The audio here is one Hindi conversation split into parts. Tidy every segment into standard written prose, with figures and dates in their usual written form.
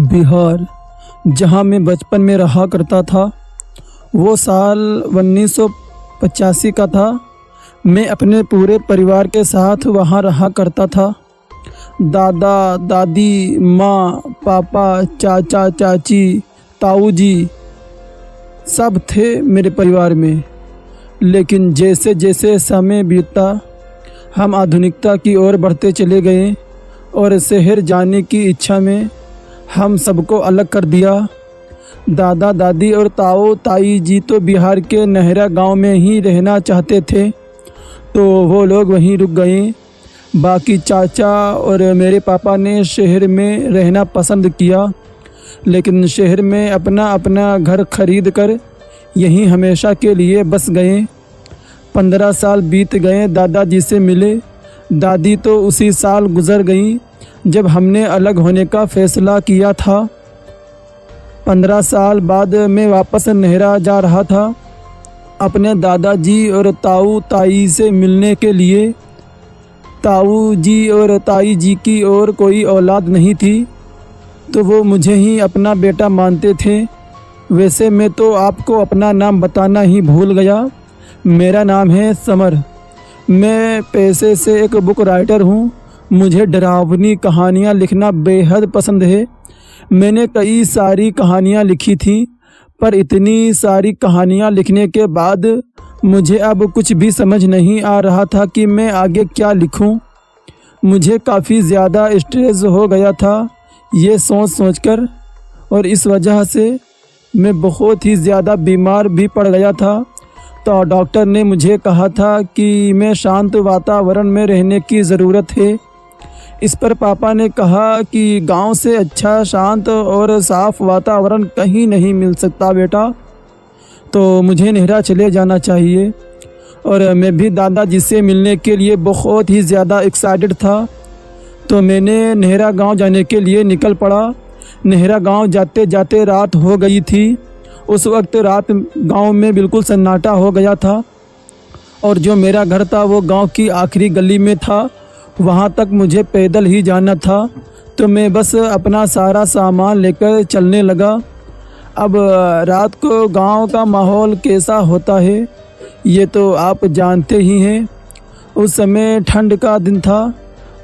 बिहार, जहाँ मैं बचपन में रहा करता था, वो साल 1985 का था। मैं अपने पूरे परिवार के साथ वहाँ रहा करता था। दादा दादी, माँ पापा, चाचा चाची, ताऊ जी सब थे मेरे परिवार में। लेकिन जैसे जैसे समय बीतता, हम आधुनिकता की ओर बढ़ते चले गए और शहर जाने की इच्छा में हम सबको अलग कर दिया। दादा दादी और ताऊ ताई जी तो बिहार के नहरा गांव में ही रहना चाहते थे, तो वो लोग वहीं रुक गए। बाकी चाचा और मेरे पापा ने शहर में रहना पसंद किया, लेकिन शहर में अपना अपना घर खरीद कर यहीं हमेशा के लिए बस गए। 15 साल बीत गए दादाजी से मिले। दादी तो उसी साल गुज़र गई जब हमने अलग होने का फ़ैसला किया था। 15 साल बाद मैं वापस नहरा जा रहा था अपने दादाजी और ताऊ ताई से मिलने के लिए। ताऊ जी और ताई जी की और कोई औलाद नहीं थी, तो वो मुझे ही अपना बेटा मानते थे। वैसे मैं तो आपको अपना नाम बताना ही भूल गया। मेरा नाम है समर। मैं पेशे से एक बुक राइटर हूँ। मुझे डरावनी कहानियाँ लिखना बेहद पसंद है। मैंने कई सारी कहानियाँ लिखी थी, पर इतनी सारी कहानियाँ लिखने के बाद मुझे अब कुछ भी समझ नहीं आ रहा था कि मैं आगे क्या लिखूं। मुझे काफ़ी ज़्यादा स्ट्रेस हो गया था ये सोच कर, और इस वजह से मैं बहुत ही ज़्यादा बीमार भी पड़ गया था। तो डॉक्टर ने मुझे कहा था कि मैं शांत वातावरण में रहने की ज़रूरत है। इस पर पापा ने कहा कि गांव से अच्छा शांत और साफ़ वातावरण कहीं नहीं मिल सकता बेटा, तो मुझे नहरा चले जाना चाहिए। और मैं भी दादाजी से मिलने के लिए बहुत ही ज़्यादा एक्साइटेड था, तो मैंने नहरा गांव जाने के लिए निकल पड़ा। नहरा गांव जाते जाते रात हो गई थी। उस वक्त रात गांव में बिल्कुल सन्नाटा हो गया था, और जो मेरा घर था वो गांव की आखिरी गली में था। वहां तक मुझे पैदल ही जाना था, तो मैं बस अपना सारा सामान लेकर चलने लगा। अब रात को गांव का माहौल कैसा होता है ये तो आप जानते ही हैं। उस समय ठंड का दिन था,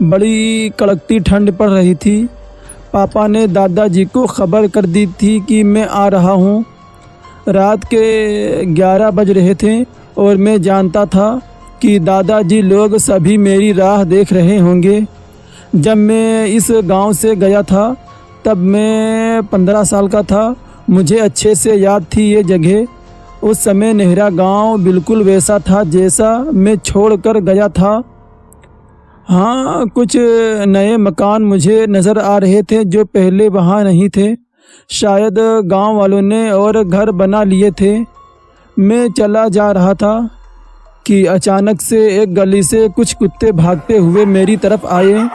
बड़ी कड़कती ठंड पड़ रही थी। पापा ने दादाजी को खबर कर दी थी कि मैं आ रहा हूँ। रात के 11 बज रहे थे और मैं जानता था कि दादाजी लोग सभी मेरी राह देख रहे होंगे। जब मैं इस गांव से गया था तब मैं 15 साल का था। मुझे अच्छे से याद थी ये जगह। उस समय नहरा गांव बिल्कुल वैसा था जैसा मैं छोड़ कर गया था। हाँ, कुछ नए मकान मुझे नज़र आ रहे थे जो पहले वहाँ नहीं थे। शायद गांव वालों ने और घर बना लिए थे। मैं चला जा रहा था कि अचानक से एक गली से कुछ कुत्ते भागते हुए मेरी तरफ आए,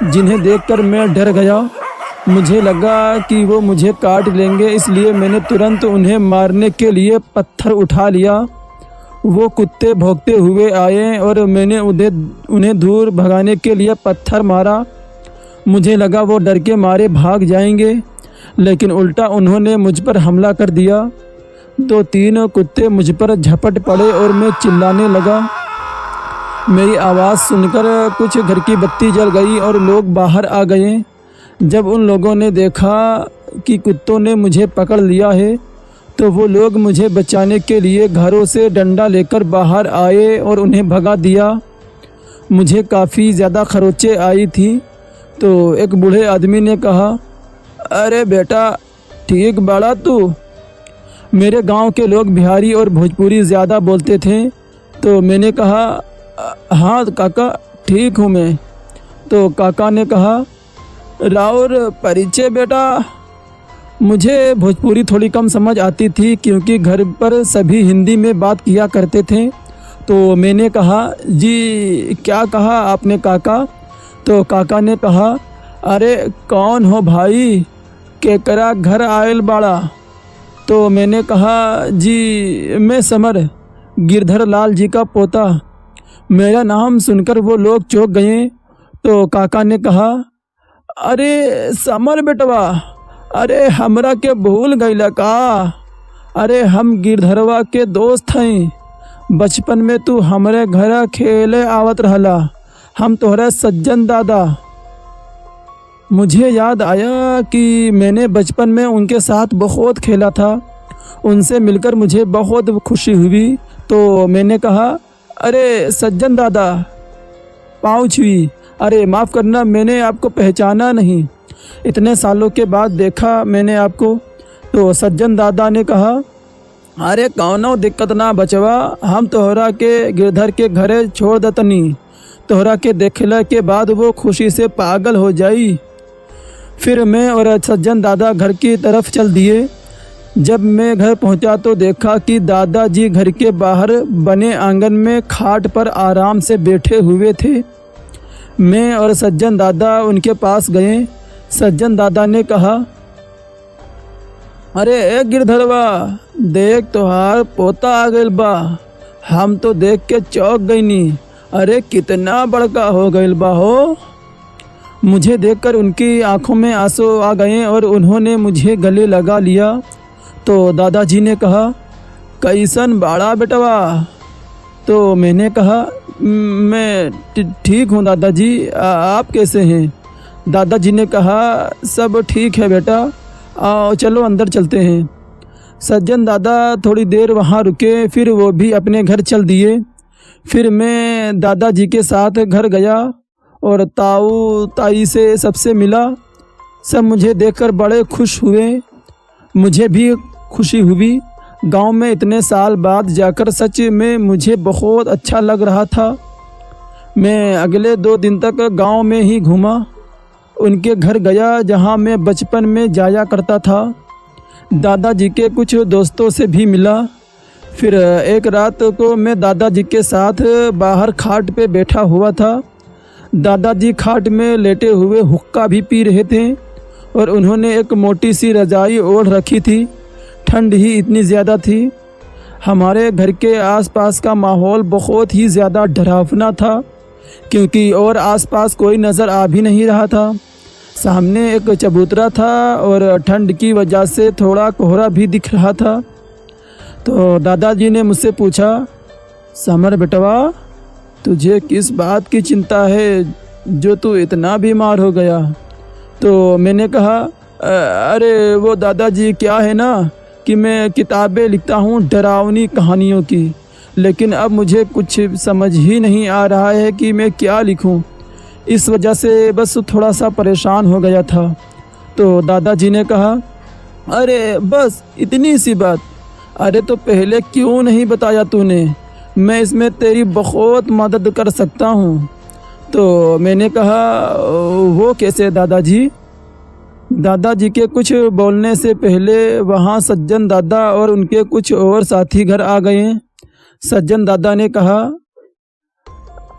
जिन्हें देखकर मैं डर गया। मुझे लगा कि वो मुझे काट लेंगे, इसलिए मैंने तुरंत उन्हें मारने के लिए पत्थर उठा लिया। वो कुत्ते भौंकते हुए आए और मैंने उन्हें दूर भगाने के लिए पत्थर मारा। मुझे लगा वो डर के मारे भाग जाएंगे, लेकिन उल्टा उन्होंने मुझ पर हमला कर दिया। 2-3 कुत्ते मुझ पर झपट पड़े और मैं चिल्लाने लगा। मेरी आवाज़ सुनकर कुछ घर की बत्ती जल गई और लोग बाहर आ गए। जब उन लोगों ने देखा कि कुत्तों ने मुझे पकड़ लिया है, तो वो लोग मुझे बचाने के लिए घरों से डंडा लेकर बाहर आए और उन्हें भगा दिया। मुझे काफ़ी ज़्यादा खरोंचें आई थी, तो एक बूढ़े आदमी ने कहा, अरे बेटा, ठीक बड़ा तू। मेरे गांव के लोग बिहारी और भोजपुरी ज़्यादा बोलते थे, तो मैंने कहा, हाँ काका, ठीक हूँ मैं। तो काका ने कहा, राउर परिचय बेटा। मुझे भोजपुरी थोड़ी कम समझ आती थी क्योंकि घर पर सभी हिंदी में बात किया करते थे, तो मैंने कहा, जी क्या कहा आपने काका? तो काका ने कहा, अरे कौन हो भाई, केकरा घर आयल बाड़ा? तो मैंने कहा, जी मैं समर, गिरधर लाल जी का पोता। मेरा नाम सुनकर वो लोग चौंक गए। तो काका ने कहा, अरे समर बेटवा, अरे हमरा के भूल गईला का? अरे हम गिरधरवा के दोस्त हैं। बचपन में तू हमरे घर खेले आवत रहला, हम तोहरे सज्जन दादा। मुझे याद आया कि मैंने बचपन में उनके साथ बहुत खेला था। उनसे मिलकर मुझे बहुत खुशी हुई। तो मैंने कहा, अरे सज्जन दादा, पाँव छुई। अरे माफ़ करना, मैंने आपको पहचाना नहीं, इतने सालों के बाद देखा मैंने आपको। तो सज्जन दादा ने कहा, अरे कौनो दिक्कत ना बचवा, हम तोहरा के गिरधर के घरे छोड़ दतनी। तोहरा के देखला के बाद वो खुशी से पागल हो जाई। फिर मैं और सज्जन दादा घर की तरफ चल दिए। जब मैं घर पहुंचा तो देखा कि दादाजी घर के बाहर बने आंगन में खाट पर आराम से बैठे हुए थे। मैं और सज्जन दादा उनके पास गए। सज्जन दादा ने कहा, अरे ए गिरधरवा, देख तोहार पोता आ गइल बा। हम तो देख के चौंक गईनी। अरे कितना बड़का हो गइल बा हो। मुझे देखकर उनकी आंखों में आंसू आ गए और उन्होंने मुझे गले लगा लिया। तो दादाजी ने कहा, कैसन बाड़ा बेटवा? तो मैंने कहा, मैं ठीक हूँ दादाजी, आप कैसे हैं? दादाजी ने कहा, सब ठीक है बेटा, आओ चलो अंदर चलते हैं। सज्जन दादा थोड़ी देर वहाँ रुके, फिर वो भी अपने घर चल दिए। फिर मैं दादाजी के साथ घर गया और ताऊ ताई से सबसे मिला। सब मुझे देखकर बड़े खुश हुए, मुझे भी खुशी हुई। गांव में इतने साल बाद जाकर सच में मुझे बहुत अच्छा लग रहा था। मैं अगले 2 दिन तक गांव में ही घूमा। उनके घर गया जहां मैं बचपन में जाया करता था। दादाजी के कुछ दोस्तों से भी मिला। फिर एक रात को मैं दादाजी के साथ बाहर खाट पे बैठा हुआ था। दादाजी खाट में लेटे हुए हुक्का भी पी रहे थे और उन्होंने एक मोटी सी रजाई ओढ़ रखी थी। ठंड ही इतनी ज़्यादा थी। हमारे घर के आसपास का माहौल बहुत ही ज़्यादा डरावना था, क्योंकि और आसपास कोई नज़र आ भी नहीं रहा था। सामने एक चबूतरा था और ठंड की वजह से थोड़ा कोहरा भी दिख रहा था। तो दादाजी ने मुझसे पूछा, समर बेटवा, तुझे किस बात की चिंता है जो तू इतना बीमार हो गया? तो मैंने कहा, अरे वो दादाजी क्या है ना कि मैं किताबें लिखता हूँ डरावनी कहानियों की, लेकिन अब मुझे कुछ समझ ही नहीं आ रहा है कि मैं क्या लिखूँ। इस वजह से बस थोड़ा सा परेशान हो गया था। तो दादाजी ने कहा, अरे बस इतनी सी बात? अरे तो पहले क्यों नहीं बताया तूने? मैं इसमें तेरी बहुत मदद कर सकता हूँ। तो मैंने कहा, वो कैसे दादाजी? दादाजी के कुछ बोलने से पहले वहाँ सज्जन दादा और उनके कुछ और साथी घर आ गए। सज्जन दादा ने कहा,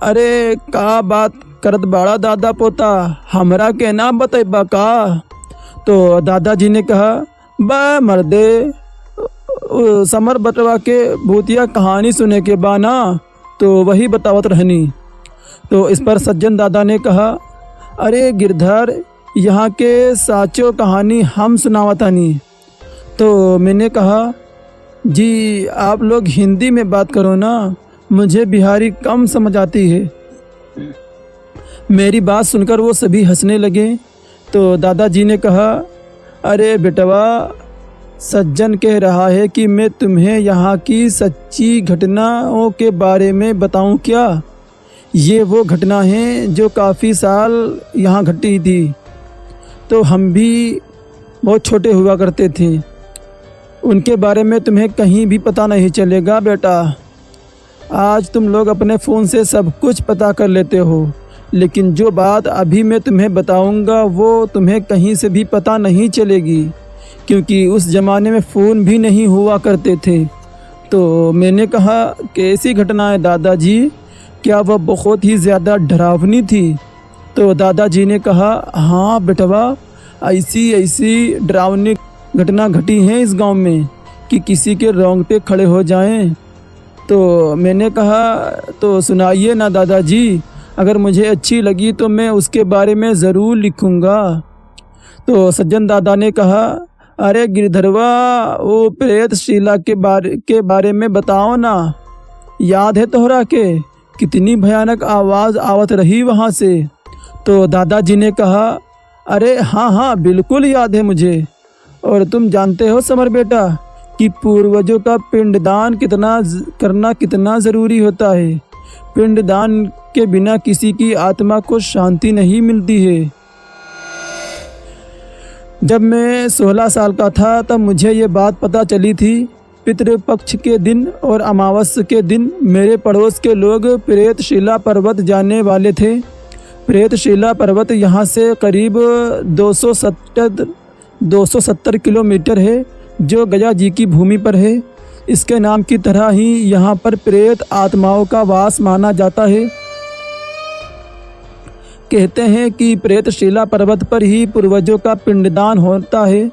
अरे का बात करत बाड़ा दादा पोता, हमरा के ना बतैबा का? तो दादाजी ने कहा, बा मर्दे, समर बटवा के भूतिया कहानी सुने के बाना तो वही बतावत रहनी। तो इस पर सज्जन दादा ने कहा, अरे गिरधर, यहाँ के साचो कहानी हम सुनावतानी। तो मैंने कहा, जी आप लोग हिंदी में बात करो ना, मुझे बिहारी कम समझ आती है। मेरी बात सुनकर वो सभी हंसने लगे। तो दादाजी ने कहा, अरे बेटवा, सज्जन कह रहा है कि मैं तुम्हें यहाँ की सच्ची घटनाओं के बारे में बताऊं क्या? ये वो घटना है जो काफ़ी साल यहाँ घटी थी। तो हम भी बहुत छोटे हुआ करते थे। उनके बारे में तुम्हें कहीं भी पता नहीं चलेगा बेटा। आज तुम लोग अपने फ़ोन से सब कुछ पता कर लेते हो, लेकिन जो बात अभी मैं तुम्हें बताऊंगा वो तुम्हें कहीं से भी पता नहीं चलेगी, क्योंकि उस ज़माने में फ़ोन भी नहीं हुआ करते थे। तो मैंने कहा, कैसी घटना है दादाजी? क्या वह बहुत ही ज़्यादा डरावनी थी? तो दादाजी ने कहा, हाँ बेटवा, ऐसी डरावनी घटना घटी है इस गांव में कि किसी के रोंगटे खड़े हो जाएं। तो मैंने कहा, तो सुनाइए ना दादाजी, अगर मुझे अच्छी लगी तो मैं उसके बारे में ज़रूर लिखूँगा। तो सज्जन दादा ने कहा, अरे गिरधरवा, वो प्रेत शीला के बारे में बताओ ना, याद है तोहरा के कितनी भयानक आवाज़ आवत रही वहाँ से? तो दादाजी ने कहा, अरे हाँ हाँ बिल्कुल याद है मुझे। और तुम जानते हो समर बेटा कि पूर्वजों का पिंडदान करना कितना ज़रूरी होता है। पिंडदान के बिना किसी की आत्मा को शांति नहीं मिलती है। जब मैं 16 साल का था तब मुझे ये बात पता चली थी। पितृपक्ष के दिन और अमावस्या के दिन मेरे पड़ोस के लोग प्रेतशिला पर्वत जाने वाले थे। प्रेतशिला पर्वत यहाँ से करीब 270 किलोमीटर है, जो गया जी की भूमि पर है। इसके नाम की तरह ही यहाँ पर प्रेत आत्माओं का वास माना जाता है। कहते हैं कि प्रेतशिला पर्वत पर ही पूर्वजों का पिंडदान होता है,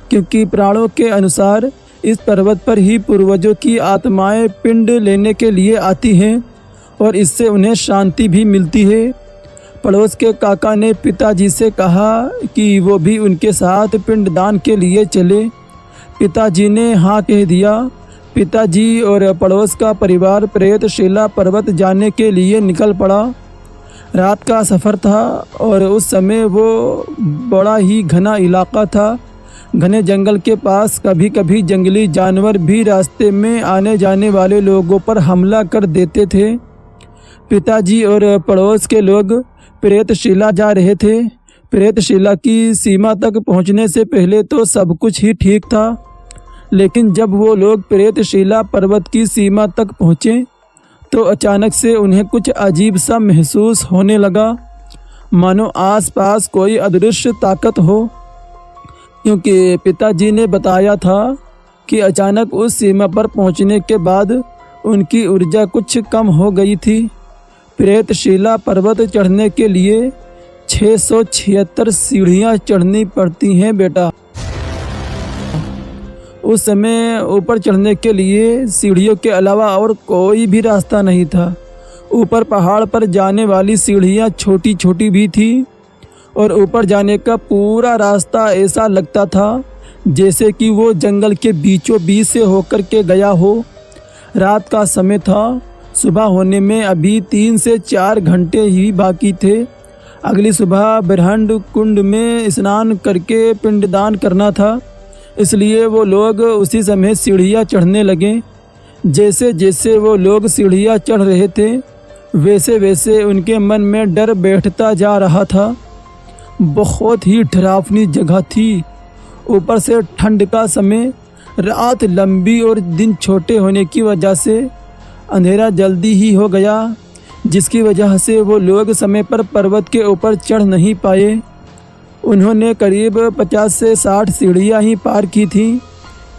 क्योंकि पुराणों के अनुसार इस पर्वत पर ही पूर्वजों की आत्माएं पिंड लेने के लिए आती हैं और इससे उन्हें शांति भी मिलती है। पड़ोस के काका ने पिताजी से कहा कि वो भी उनके साथ पिंडदान के लिए चले। पिताजी ने हाँ कह दिया। पिताजी और पड़ोस का परिवार प्रेतशिला पर्वत जाने के लिए निकल पड़ा। रात का सफ़र था और उस समय वो बड़ा ही घना इलाका था। घने जंगल के पास कभी कभी जंगली जानवर भी रास्ते में आने जाने वाले लोगों पर हमला कर देते थे। पिताजी और पड़ोस के लोग प्रेतशिला जा रहे थे। प्रेतशिला की सीमा तक पहुंचने से पहले तो सब कुछ ही ठीक था, लेकिन जब वो लोग प्रेतशिला पर्वत की सीमा तक पहुँचे तो अचानक से उन्हें कुछ अजीब सा महसूस होने लगा, मानो आसपास कोई अदृश्य ताकत हो। क्योंकि पिताजी ने बताया था कि अचानक उस सीमा पर पहुंचने के बाद उनकी ऊर्जा कुछ कम हो गई थी। प्रेतशिला पर्वत चढ़ने के लिए 676 सीढ़ियाँ चढ़नी पड़ती हैं बेटा। उस समय ऊपर चढ़ने के लिए सीढ़ियों के अलावा और कोई भी रास्ता नहीं था। ऊपर पहाड़ पर जाने वाली सीढ़ियाँ छोटी छोटी भी थी और ऊपर जाने का पूरा रास्ता ऐसा लगता था जैसे कि वो जंगल के बीचों बीच से होकर के गया हो। रात का समय था। सुबह होने में अभी 3 से 4 घंटे ही बाकी थे। अगली सुबह बरहंड कुंड में स्नान करके पिंडदान करना था, इसलिए वो लोग उसी समय सीढ़ियाँ चढ़ने लगे। जैसे जैसे वो लोग सीढ़ियाँ चढ़ रहे थे वैसे वैसे उनके मन में डर बैठता जा रहा था। बहुत ही डरावनी जगह थी। ऊपर से ठंड का समय, रात लंबी और दिन छोटे होने की वजह से अंधेरा जल्दी ही हो गया, जिसकी वजह से वो लोग समय पर पर्वत के ऊपर चढ़ नहीं पाए। उन्होंने करीब 50 से 60 सीढ़ियाँ ही पार की थीं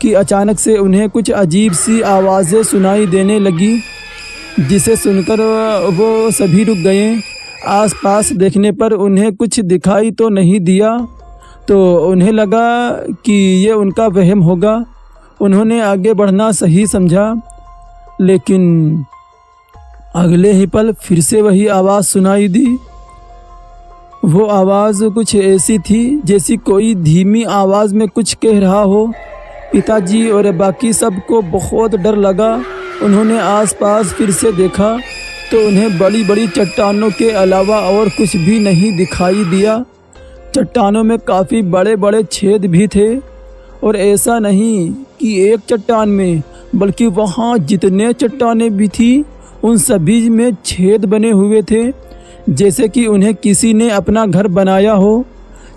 कि अचानक से उन्हें कुछ अजीब सी आवाज़ें सुनाई देने लगी, जिसे सुनकर वो सभी रुक गए। आसपास देखने पर उन्हें कुछ दिखाई तो नहीं दिया, तो उन्हें लगा कि ये उनका वहम होगा। उन्होंने आगे बढ़ना सही समझा, लेकिन अगले ही पल फिर से वही आवाज़ सुनाई दी। वो आवाज़ कुछ ऐसी थी जैसी कोई धीमी आवाज़ में कुछ कह रहा हो। पिताजी और बाकी सबको बहुत डर लगा। उन्होंने आसपास फिर से देखा तो उन्हें बड़ी बड़ी चट्टानों के अलावा और कुछ भी नहीं दिखाई दिया। चट्टानों में काफ़ी बड़े बड़े छेद भी थे, और ऐसा नहीं कि एक चट्टान में, बल्कि वहाँ जितने चट्टानें भी थी उन सभी में छेद बने हुए थे, जैसे कि उन्हें किसी ने अपना घर बनाया हो।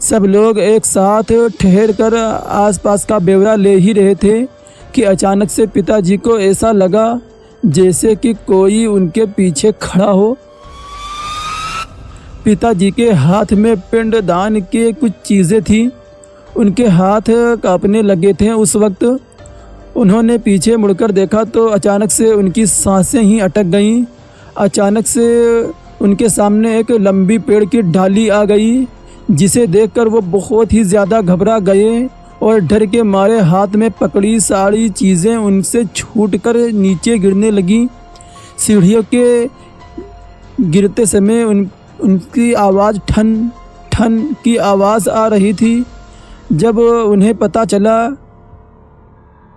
सब लोग एक साथ ठहर कर आसपास का ब्यौरा ले ही रहे थे कि अचानक से पिताजी को ऐसा लगा जैसे कि कोई उनके पीछे खड़ा हो। पिताजी के हाथ में पिंडदान के कुछ चीज़ें थीं। उनके हाथ कांपने लगे थे। उस वक्त उन्होंने पीछे मुड़कर देखा तो अचानक से उनकी सांसें ही अटक गईं। अचानक से उनके सामने एक लंबी पेड़ की डाली आ गई, जिसे देखकर वो बहुत ही ज़्यादा घबरा गए और डर के मारे हाथ में पकड़ी सारी चीज़ें उनसे छूटकर नीचे गिरने लगी। सीढ़ियों के गिरते समय उनकी आवाज़ ठन ठन की आवाज़ आ रही थी। जब उन्हें पता चला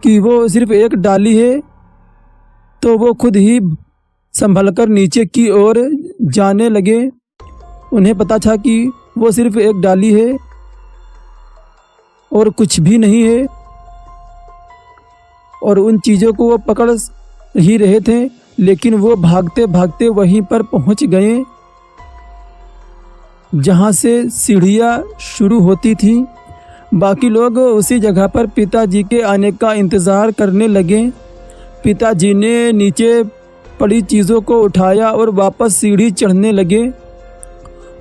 कि वो सिर्फ एक डाली है तो वो खुद ही संभलकर नीचे की ओर जाने लगे। उन्हें पता था कि वो सिर्फ एक डाली है और कुछ भी नहीं है, और उन चीज़ों को वो पकड़ ही रहे थे, लेकिन वो भागते भागते वहीं पर पहुंच गए जहां से सीढ़ियां शुरू होती थी। बाकी लोग उसी जगह पर पिताजी के आने का इंतज़ार करने लगे। पिताजी ने नीचे पड़ी चीज़ों को उठाया और वापस सीढ़ी चढ़ने लगे।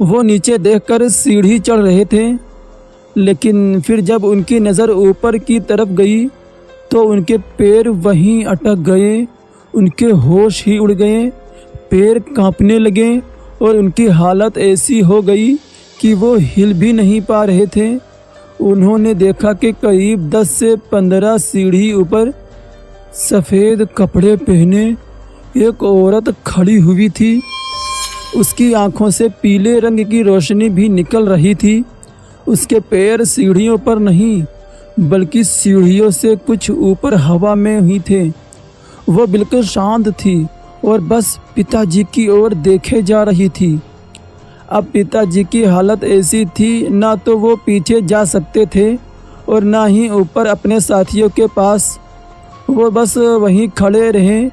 वो नीचे देखकर सीढ़ी चढ़ रहे थे, लेकिन फिर जब उनकी नज़र ऊपर की तरफ गई तो उनके पैर वहीं अटक गए। उनके होश ही उड़ गए, पैर कांपने लगे और उनकी हालत ऐसी हो गई कि वो हिल भी नहीं पा रहे थे। उन्होंने देखा कि करीब 10 से 15 सीढ़ी ऊपर सफ़ेद कपड़े पहने एक औरत खड़ी हुई थी। उसकी आंखों से पीले रंग की रोशनी भी निकल रही थी। उसके पैर सीढ़ियों पर नहीं बल्कि सीढ़ियों से कुछ ऊपर हवा में ही थे। वो बिल्कुल शांत थी और बस पिताजी की ओर देखे जा रही थी। अब पिताजी की हालत ऐसी थी, ना तो वो पीछे जा सकते थे और ना ही ऊपर अपने साथियों के पास। वो बस वहीं खड़े रहे।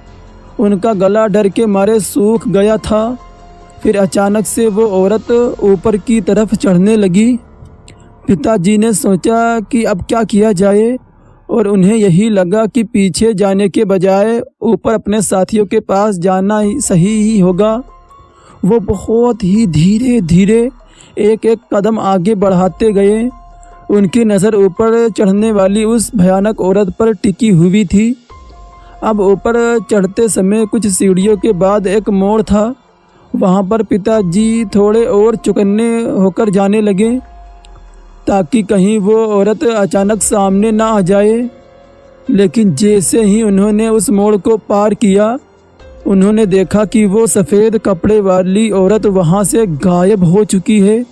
उनका गला डर के मारे सूख गया था। फिर अचानक से वो औरत ऊपर की तरफ चढ़ने लगी। पिताजी ने सोचा कि अब क्या किया जाए, और उन्हें यही लगा कि पीछे जाने के बजाय ऊपर अपने साथियों के पास जाना ही सही ही होगा। वो बहुत ही धीरे धीरे एक एक कदम आगे बढ़ाते गए। उनकी नज़र ऊपर चढ़ने वाली उस भयानक औरत पर टिकी हुई थी। अब ऊपर चढ़ते समय कुछ सीढ़ियों के बाद एक मोड़ था। वहाँ पर पिताजी थोड़े और चौकन्ने होकर जाने लगे ताकि कहीं वो औरत अचानक सामने ना आ जाए। लेकिन जैसे ही उन्होंने उस मोड़ को पार किया, उन्होंने देखा कि वो सफ़ेद कपड़े वाली औरत वहाँ से गायब हो चुकी है।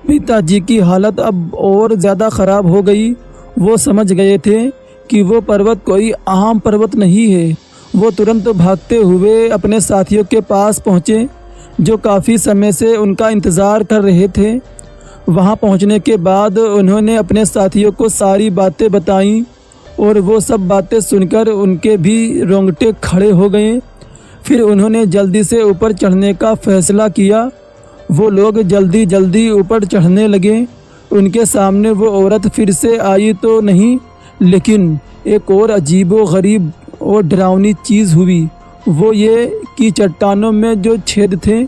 पिताजी की हालत अब और ज़्यादा ख़राब हो गई। वो समझ गए थे कि वो पर्वत कोई आम पर्वत नहीं है। वो तुरंत भागते हुए अपने साथियों के पास पहुँचे जो काफ़ी समय से उनका इंतज़ार कर रहे थे। वहाँ पहुँचने के बाद उन्होंने अपने साथियों को सारी बातें बताईं और वो सब बातें सुनकर उनके भी रोंगटे खड़े हो गए। फिर उन्होंने जल्दी से ऊपर चढ़ने का फ़ैसला किया। वो लोग जल्दी जल्दी ऊपर चढ़ने लगे। उनके सामने वो औरत फिर से आई तो नहीं, लेकिन एक और अजीबो-गरीब और डरावनी चीज़ हुई। वो ये कि चट्टानों में जो छेद थे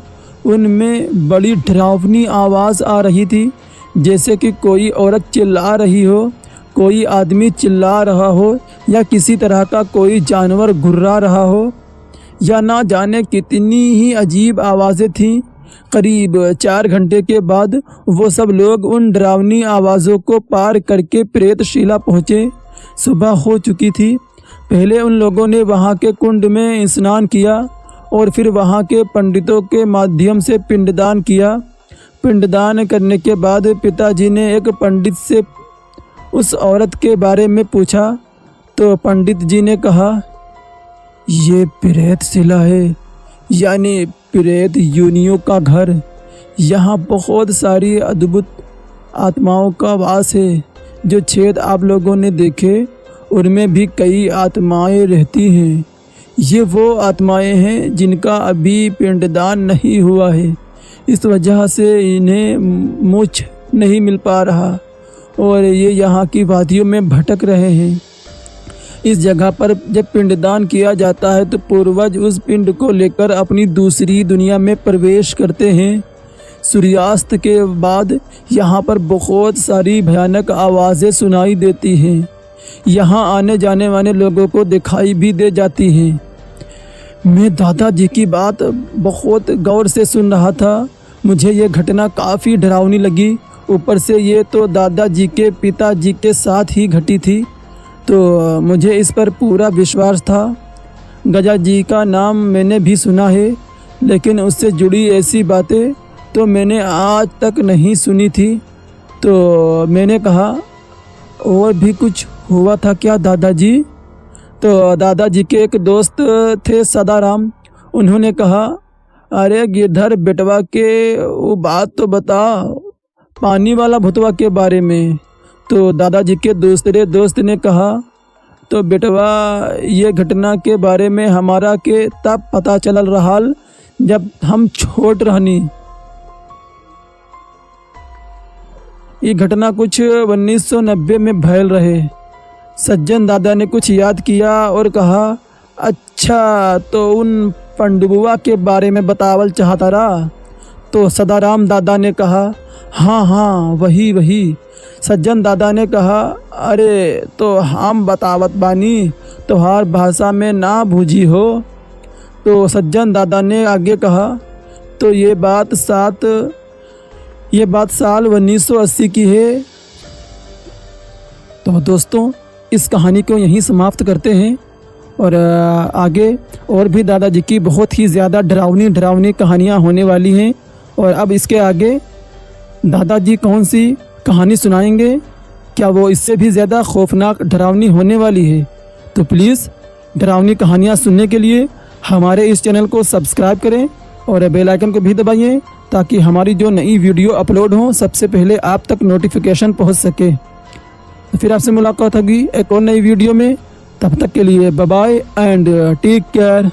उनमें बड़ी डरावनी आवाज़ आ रही थी, जैसे कि कोई औरत चिल्ला रही हो, कोई आदमी चिल्ला रहा हो, या किसी तरह का कोई जानवर गुर्रा रहा हो, या ना जाने कितनी ही अजीब आवाज़ें थीं। करीब 4 घंटे के बाद वो सब लोग उन डरावनी आवाज़ों को पार करके प्रेतशिला पहुँचे। सुबह हो चुकी थी। पहले उन लोगों ने वहाँ के कुंड में स्नान किया और फिर वहाँ के पंडितों के माध्यम से पिंडदान किया। पिंडदान करने के बाद पिताजी ने एक पंडित से उस औरत के बारे में पूछा, तो पंडित जी ने कहा, ये प्रेतशिला है, यानी प्रेत योनियों का घर। यहाँ बहुत सारी अद्भुत आत्माओं का वास है। जो छेद आप लोगों ने देखे उनमें भी कई आत्माएं रहती हैं। ये वो आत्माएं हैं जिनका अभी पिंडदान नहीं हुआ है, इस वजह से इन्हें मोक्ष नहीं मिल पा रहा और ये यहाँ की वादियों में भटक रहे हैं। इस जगह पर जब पिंडदान किया जाता है तो पूर्वज उस पिंड को लेकर अपनी दूसरी दुनिया में प्रवेश करते हैं। सूर्यास्त के बाद यहाँ पर बहुत सारी भयानक आवाज़ें सुनाई देती हैं। यहाँ आने जाने वाले लोगों को दिखाई भी दे जाती हैं। मैं दादाजी की बात बहुत गौर से सुन रहा था। मुझे ये घटना काफ़ी डरावनी लगी। ऊपर से ये तो दादाजी के पिताजी के साथ ही घटी थी, तो मुझे इस पर पूरा विश्वास था। गजा जी का नाम मैंने भी सुना है, लेकिन उससे जुड़ी ऐसी बातें तो मैंने आज तक नहीं सुनी थी। तो मैंने कहा, और भी कुछ हुआ था क्या दादाजी? तो दादाजी के एक दोस्त थे सदाराम, उन्होंने कहा, अरे गिरधर बेटवा के वो बात तो बता, पानी वाला भुतवा के बारे में। तो दादाजी के दूसरे दोस्त ने कहा, तो बेटवा ये घटना के बारे में हमारा के तब पता चलल रहल जब हम छोट रहनी। ये घटना कुछ 1990 में भयल रहे। सज्जन दादा ने कुछ याद किया और कहा, अच्छा तो उन पंडुबुआ के बारे में बतावल चाहता रहा? तो सदाराम दादा ने कहा, हाँ हाँ वही। सज्जन दादा ने कहा, अरे तो हम बतावत बानी, तोहार भाषा में ना बूझी हो। तो सज्जन दादा ने आगे कहा, तो ये बात साल 1980 की है। तो दोस्तों इस कहानी को यहीं समाप्त करते हैं और आगे और भी दादाजी की बहुत ही ज़्यादा डरावनी कहानियाँ होने वाली हैं। और अब इसके आगे दादाजी कौन सी कहानी सुनाएंगे, क्या वो इससे भी ज़्यादा खौफनाक डरावनी होने वाली है? तो प्लीज़ डरावनी कहानियाँ सुनने के लिए हमारे इस चैनल को सब्सक्राइब करें और बेल आइकन को भी दबाइए ताकि हमारी जो नई वीडियो अपलोड हो सबसे पहले आप तक नोटिफिकेशन पहुंच सके। तो फिर आपसे मुलाकात होगी एक और नई वीडियो में। तब तक के लिए bye bye and take care.